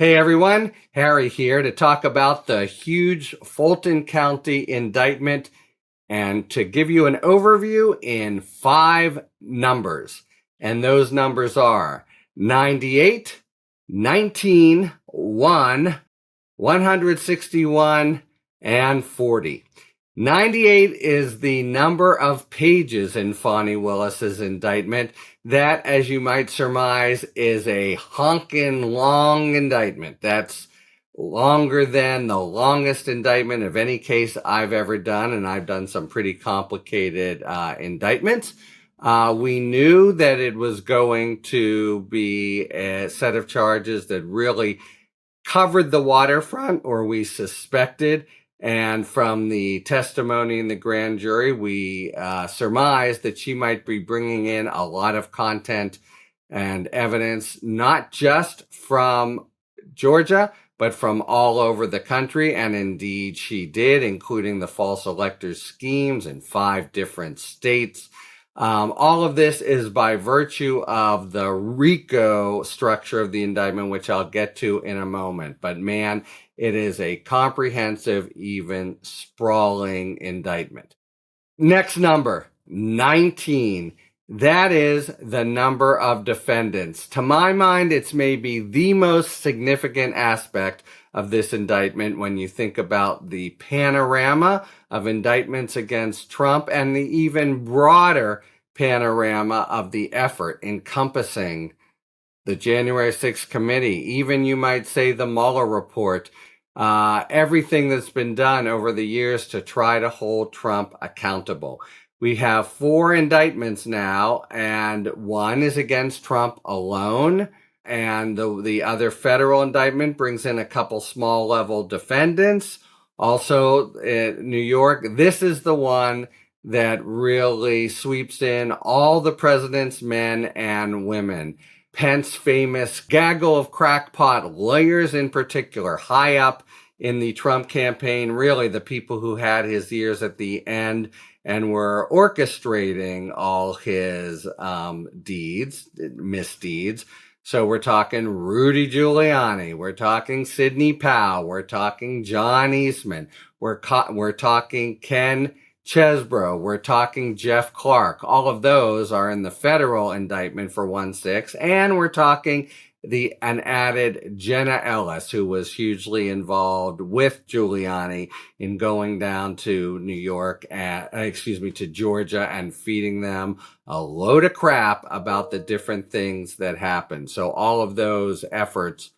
Hey everyone, Harry here to talk about the huge Fulton County indictment and to give you an overview in 5 numbers. And those numbers are 98, 19, 1, 161, and 40. 98 is the number of pages in Fani Willis's indictment. That, as you might surmise, is a honkin' long indictment. That's longer than the longest indictment of any case I've ever done, and I've done some pretty complicated indictments. We knew that it was going to be a set of charges that really covered the waterfront, or we suspected. And from the testimony in the grand jury, we surmised that she might be bringing in a lot of content and evidence, not just from Georgia, but from all over the country. And indeed, she did, including the false electors schemes in 5 different states. All of this is by virtue of the RICO structure of the indictment, which I'll get to in a moment. But man, it is a comprehensive, even sprawling indictment. Next number, 19. That is the number of defendants. To my mind, it's maybe the most significant aspect of this indictment when you think about the panorama of indictments against Trump and the even broader panorama of the effort encompassing the January 6th committee, even you might say the Mueller report, everything that's been done over the years to try to hold Trump accountable. We have 4 indictments now, and one is against Trump alone. And the other federal indictment brings in a couple small level defendants. Also, New York, this is the one that really sweeps in all the president's men and women. Pence's famous gaggle of crackpot lawyers in particular, high up in the Trump campaign, really the people who had his ears at the end and were orchestrating all his misdeeds. So we're talking Rudy Giuliani, we're talking Sidney Powell, we're talking John Eastman, we're talking Ken Chesbrough, we're talking Jeff Clark. All of those are in the federal indictment for 1-6, and we're talking an added Jenna Ellis, who was hugely involved with Giuliani in going down to New York, to Georgia, and feeding them a load of crap about the different things that happened. So all of those efforts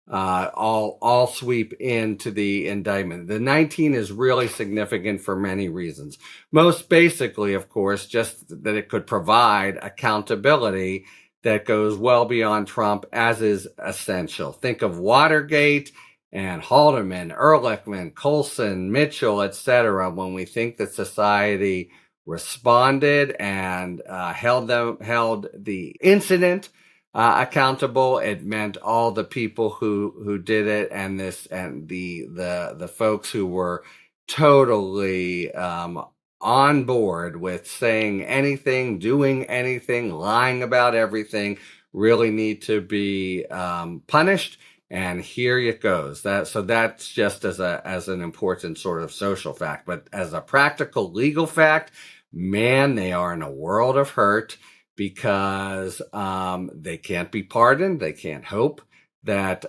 all sweep into the indictment. The 19 is really significant for many reasons. Most basically, of course, just that it could provide accountability that goes well beyond Trump, as is essential. Think of Watergate and Haldeman, Ehrlichman, Colson, Mitchell, etc. When we think that society responded and held the incident accountable, it meant all the people who did it, and the folks who were totally on board with saying anything, doing anything, lying about everything, really need to be punished. And here it goes. So that's just as an important sort of social fact. But as a practical legal fact, man, they are in a world of hurt because they can't be pardoned. They can't hope that,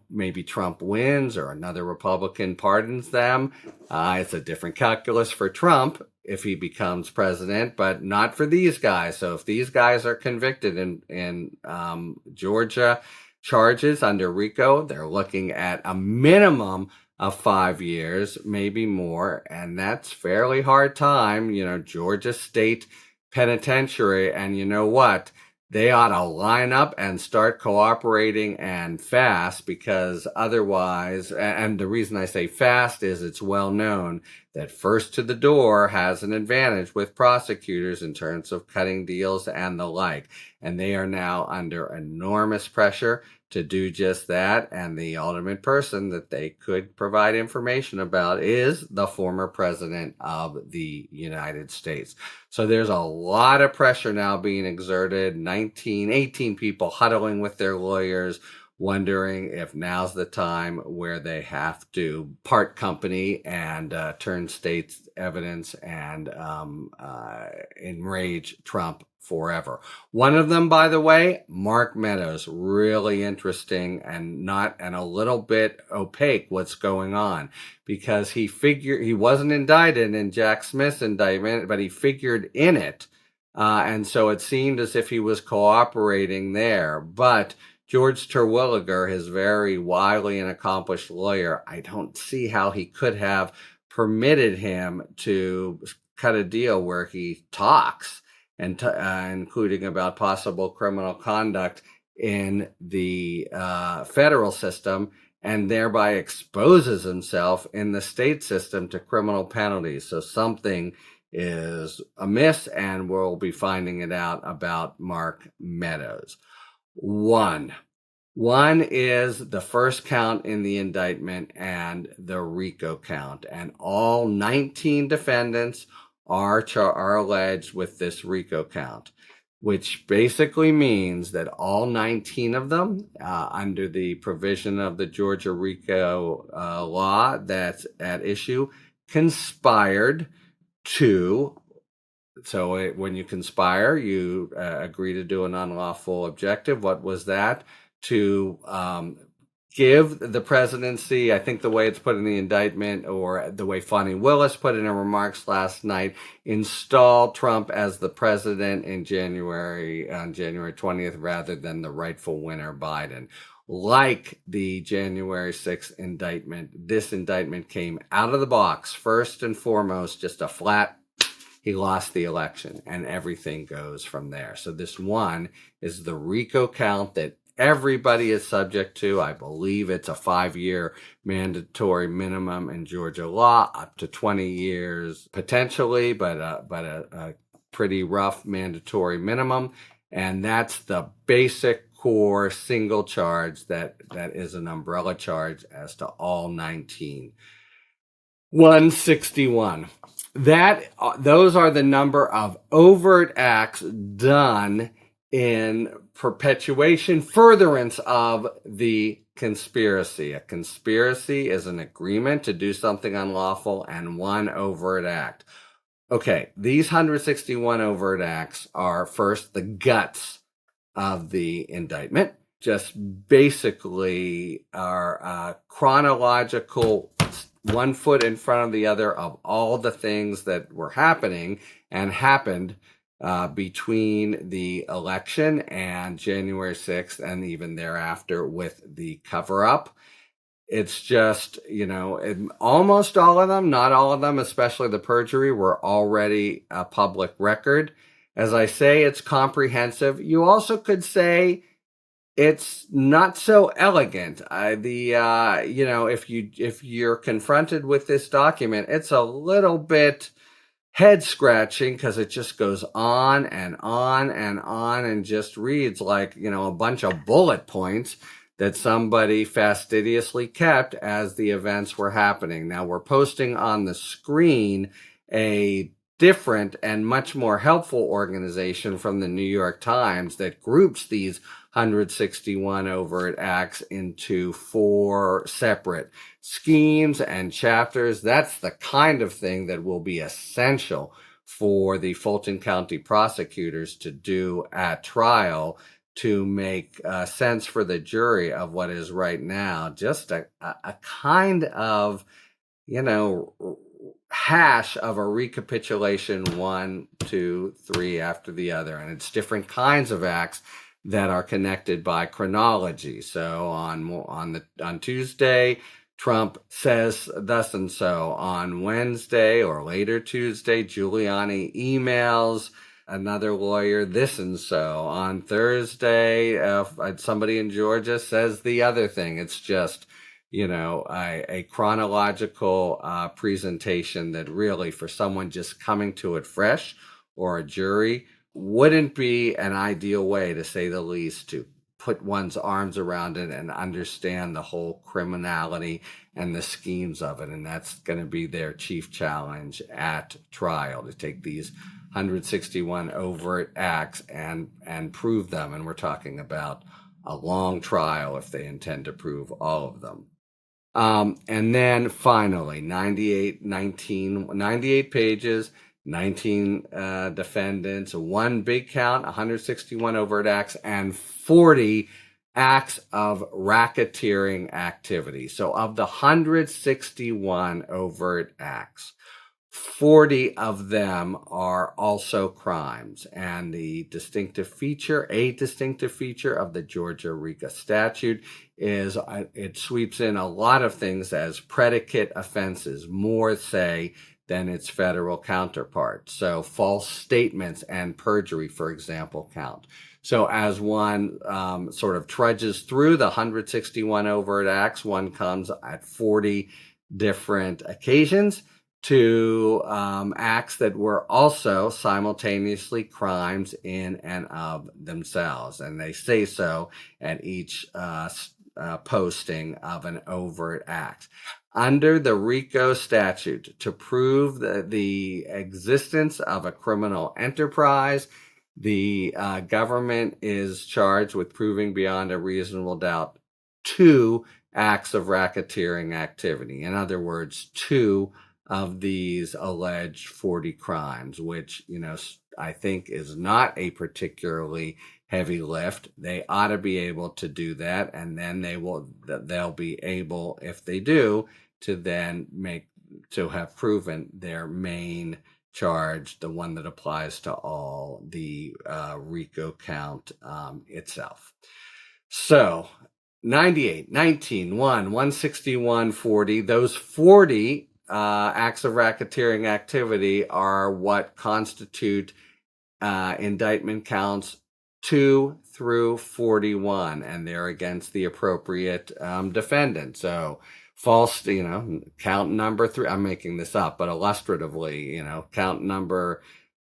maybe Trump wins or another Republican pardons them. It's a different calculus for Trump if he becomes president, but not for these guys. So if these guys are convicted in Georgia charges under RICO, they're looking at a minimum of 5 years, maybe more. And that's fairly hard time, Georgia State Penitentiary. And you know what? They ought to line up and start cooperating, and fast, because otherwise, and the reason I say fast is it's well known that first to the door has an advantage with prosecutors in terms of cutting deals and the like. And they are now under enormous pressure to do just that. And the ultimate person that they could provide information about is the former president of the United States. So there's a lot of pressure now being exerted. 18 people huddling with their lawyers, wondering if now's the time where they have to part company and turn state's evidence and enrage Trump forever. One of them, by the way, Mark Meadows, really interesting and a little bit opaque what's going on, because he wasn't indicted in Jack Smith's indictment, but he figured in it. And so it seemed as if he was cooperating there. But George Terwilliger, his very wily and accomplished lawyer, I don't see how he could have permitted him to cut a deal where he talks, and including about possible criminal conduct in the federal system, and thereby exposes himself in the state system to criminal penalties. So something is amiss, and we'll be finding it out about Mark Meadows. One is the first count in the indictment and the RICO count, and all 19 defendants are alleged with this RICO count, which basically means that all 19 of them, under the provision of the Georgia RICO law that's at issue, conspired to. So when you conspire, you agree to do an unlawful objective. What was that? To give the presidency, I think the way it's put in the indictment, or the way Fani Willis put it in her remarks last night, install Trump as the president on January 20th, rather than the rightful winner, Biden. Like the January 6th indictment, this indictment came out of the box, first and foremost, just a flat, he lost the election, and everything goes from there. So this one is the RICO count that everybody is subject to. I believe it's a 5-year mandatory minimum in Georgia law, up to 20 years potentially, but a pretty rough mandatory minimum. And that's the basic core single charge that is an umbrella charge as to all 19. 161. Those are the number of overt acts done in perpetuation, furtherance of the conspiracy. A conspiracy is an agreement to do something unlawful and one overt act. Okay, these 161 overt acts are first the guts of the indictment, just basically are chronological, one foot in front of the other, of all the things that were happening and happened between the election and January 6th, and even thereafter with the cover-up. It's just, almost all of them, not all of them, especially the perjury, were already a public record. As I say, it's comprehensive. You also could say it's not so elegant. If you're confronted with this document, it's a little bit head scratching, because it just goes on and on and on, and just reads like, a bunch of bullet points that somebody fastidiously kept as the events were happening. Now, we're posting on the screen a different and much more helpful organization from the New York Times that groups these 161 overt acts into 4 separate schemes and chapters. That's the kind of thing that will be essential for the Fulton County prosecutors to do at trial, to make sense for the jury of what is right now just a kind of, hash of a recapitulation, 1, 2, 3 after the other. And it's different kinds of acts that are connected by chronology. So on Tuesday, Trump says thus and so. On Wednesday or later Tuesday, Giuliani emails another lawyer this and so. On Thursday, somebody in Georgia says the other thing. It's just, a chronological presentation that really, for someone just coming to it fresh, or a jury, wouldn't be an ideal way, to say the least, to put one's arms around it and understand the whole criminality and the schemes of it. And that's going to be their chief challenge at trial, to take these 161 overt acts and prove them. And we're talking about a long trial if they intend to prove all of them. And then finally, 98 pages, 19 defendants, one big count, 161 overt acts, and 40 acts of racketeering activity. So of the 161 overt acts, 40 of them are also crimes. And a distinctive feature of the Georgia RICO statute is it sweeps in a lot of things as predicate offenses, more, say, than its federal counterpart. So false statements and perjury, for example, count. So as one sort of trudges through the 161 overt acts, one comes at 40 different occasions to acts that were also simultaneously crimes in and of themselves. And they say so at each posting of an overt act. Under the RICO statute, to prove the existence of a criminal enterprise, the government is charged with proving beyond a reasonable doubt 2 acts of racketeering activity. In other words, 2 of these alleged 40 crimes, which, I think is not a particularly heavy lift. They ought to be able to do that, and then they'll be able, if they do, to then have proven their main charge, the one that applies to all, the RICO count itself. So 98, 19, 1, 161, 40, those 40 acts of racketeering activity are what constitute indictment counts 2 through 41, and they're against the appropriate defendant. So false, count number 3, I'm making this up, but illustratively, count number,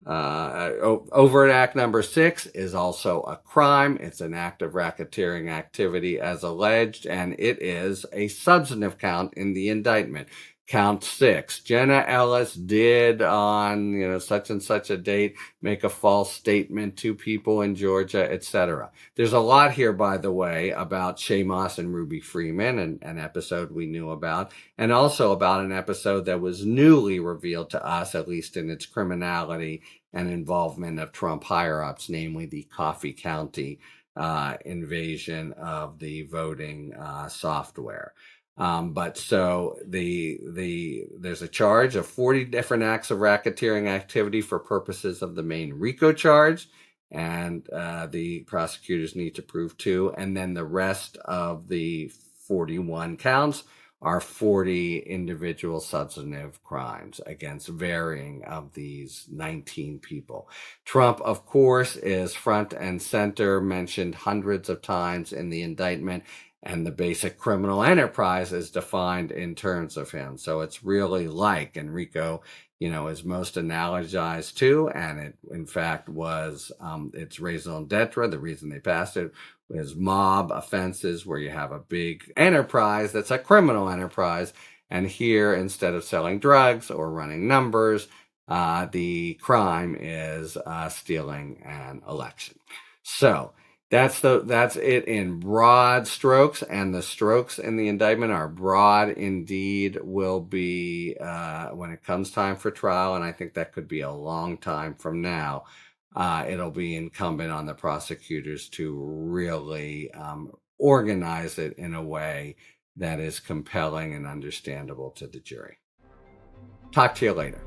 overt act number 6 is also a crime. It's an act of racketeering activity as alleged, and it is a substantive count in the indictment. Count 6, Jenna Ellis did on, such and such a date, make a false statement to people in Georgia, etc. There's a lot here, by the way, about Shay Moss and Ruby Freeman, an episode we knew about, and also about an episode that was newly revealed to us, at least in its criminality and involvement of Trump higher-ups, namely the Coffee County invasion of the voting software. But so there's a charge of 40 different acts of racketeering activity for purposes of the main RICO charge, and the prosecutors need to prove 2, and then the rest of the 41 counts are 40 individual substantive crimes against varying of these 19 people. Trump, of course, is front and center, mentioned hundreds of times in the indictment, and the basic criminal enterprise is defined in terms of him. So it's really like, and RICO, is most analogized to, and it, in fact, was, its raison d'etre, the reason they passed it, was mob offenses where you have a big enterprise that's a criminal enterprise. And here, instead of selling drugs or running numbers, the crime is stealing an election. So that's it in broad strokes, and the strokes in the indictment are broad indeed. Will be when it comes time for trial, and I think that could be a long time from now. It'll be incumbent on the prosecutors to really organize it in a way that is compelling and understandable to the jury. Talk to you later.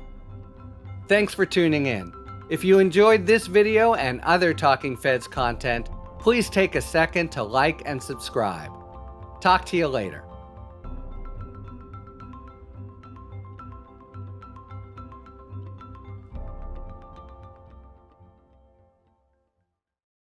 Thanks for tuning in. If you enjoyed this video and other Talking Feds content, please take a second to like and subscribe. Talk to you later.